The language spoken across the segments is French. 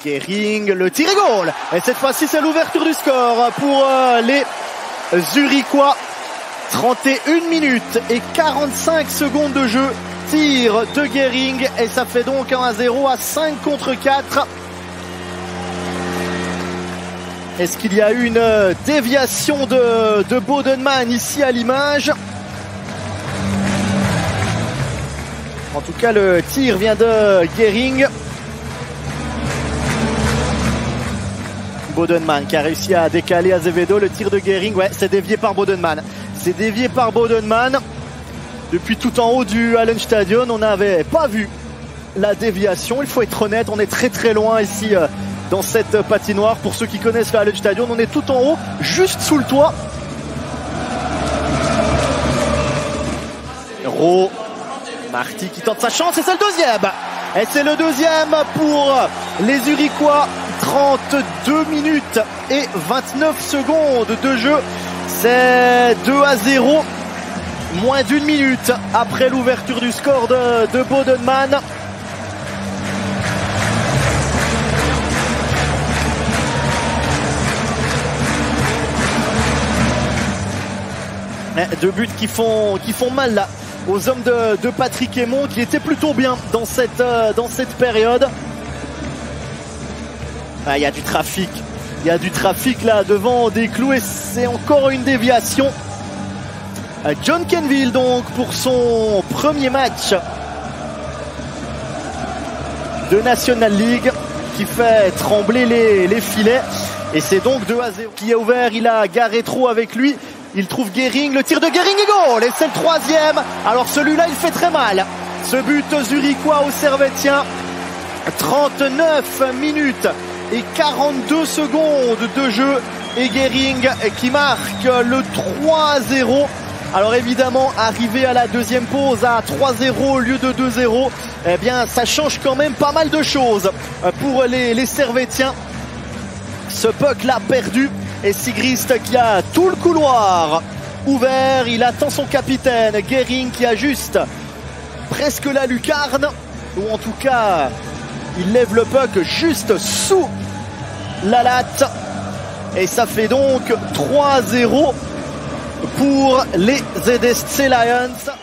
Gering, le tir et goal. Et cette fois-ci, c'est l'ouverture du score pour les Zurichois. 31 minutes et 45 secondes de jeu. Tir de Gering et ça fait donc 1-0 à 5 contre 4. Est-ce qu'il y a eu une déviation de Bodenman ici à l'image? En tout cas, le tir vient de Gering. Bodenman qui a réussi à décaler Azevedo. Le tir de Gering, ouais, c'est dévié par Bodenman. C'est dévié par Bodenman. Depuis tout en haut du Hallenstadion, on n'avait pas vu la déviation. Il faut être honnête, on est très très loin ici dans cette patinoire. Pour ceux qui connaissent le Hallenstadion, on est tout en haut, juste sous le toit. Ro, Marty qui tente sa chance et c'est le deuxième. Et c'est le deuxième pour les Zurichois. 32 minutes et 29 secondes de jeu. C'est 2-0. Moins d'une minute après l'ouverture du score de Bodenman. Deux buts qui font mal là aux hommes de Patrick Aymon, qui étaient plutôt bien dans cette période. Il y a du trafic. Il y a du trafic là devant des clous et c'est encore une déviation. John Kenville donc pour son premier match de National League qui fait trembler les filets. Et c'est donc 2-0 qui est ouvert. Il a Garretro avec lui. Il trouve Gering. Le tir de Gering et goal. Et c'est le troisième. Alors celui-là il fait très mal. Ce but zurichois au Servetien. 39 minutes et 42 secondes de jeu. Et Gering qui marque le 3-0. Alors évidemment, arrivé à la deuxième pause à 3-0 au lieu de 2-0, eh bien ça change quand même pas mal de choses pour les Servetiens. Ce puck l'a perdu et Sigrist qui a tout le couloir ouvert. Il attend son capitaine Gering qui ajuste presque la lucarne, ou en tout cas il lève le puck juste sous la latte. Et ça fait donc 3-0 pour les ZSC Lions.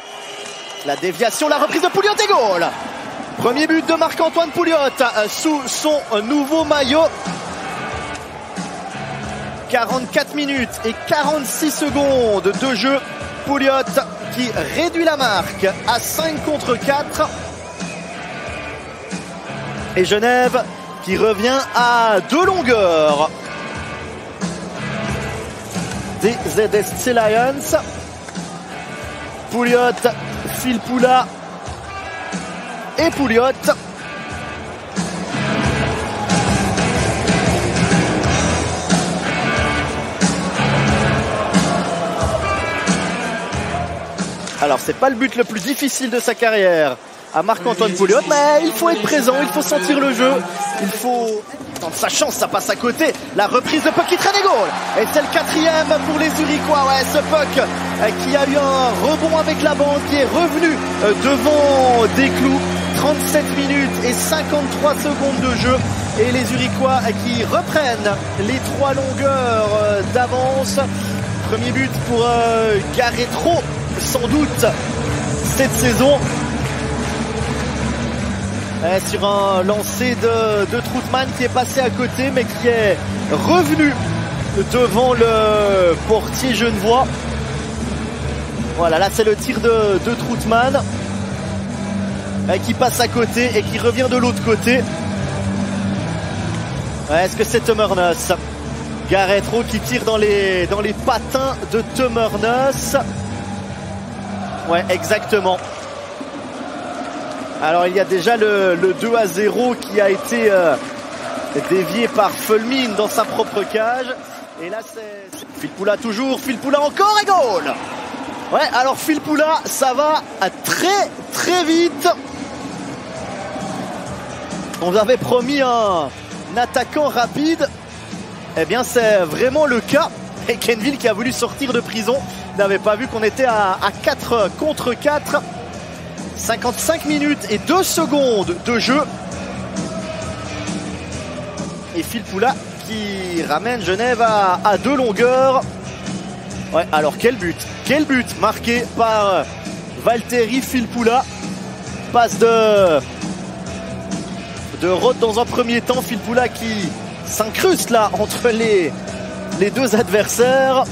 La déviation, la reprise de Pouliot et goal. Premier but de Marc-Antoine Pouliot sous son nouveau maillot. 44 minutes et 46 secondes de jeu. Pouliot qui réduit la marque à 5 contre 4. Et Genève qui revient à 2 longueurs des ZSC Lions. Pouliot, Filppula et Pouliot. Alors c'est pas le but le plus difficile de sa carrière à Marc-Antoine Pouliot, mais il faut être présent, il faut sentir le jeu, il faut tenter sa chance, ça passe à côté. La reprise de puck qui traîne et goal. Et c'est le quatrième pour les Zurichois. Ouais, ce puck qui a eu un rebond avec la bande, qui est revenu devant des clous. 37 minutes et 53 secondes de jeu. Et les Zurichois qui reprennent les 3 longueurs d'avance. Premier but pour Garretro, sans doute cette saison. Sur un lancer de Troutman qui est passé à côté mais qui est revenu devant le portier genevois. Voilà, là c'est le tir de Troutman qui passe à côté et qui revient de l'autre côté. Est-ce que c'est Tömmernes? Garretro qui tire dans les patins de Tömmernes. Ouais, exactement. Alors il y a déjà le 2-0 qui a été dévié par Fulmin dans sa propre cage. Et là c'est Filppula toujours, Filppula encore et goal. Ouais, alors Filppula, ça va très très vite. On vous avait promis un attaquant rapide. Eh bien c'est vraiment le cas. Et Kenville qui a voulu sortir de prison n'avait pas vu qu'on était à 4 contre 4. 55 minutes et 2 secondes de jeu. Et Filppula qui ramène Genève à 2 longueurs. Ouais, alors quel but marqué par Valtteri Filppula. Passe de Roth dans un premier temps. Filppula qui s'incruste là entre les deux adversaires.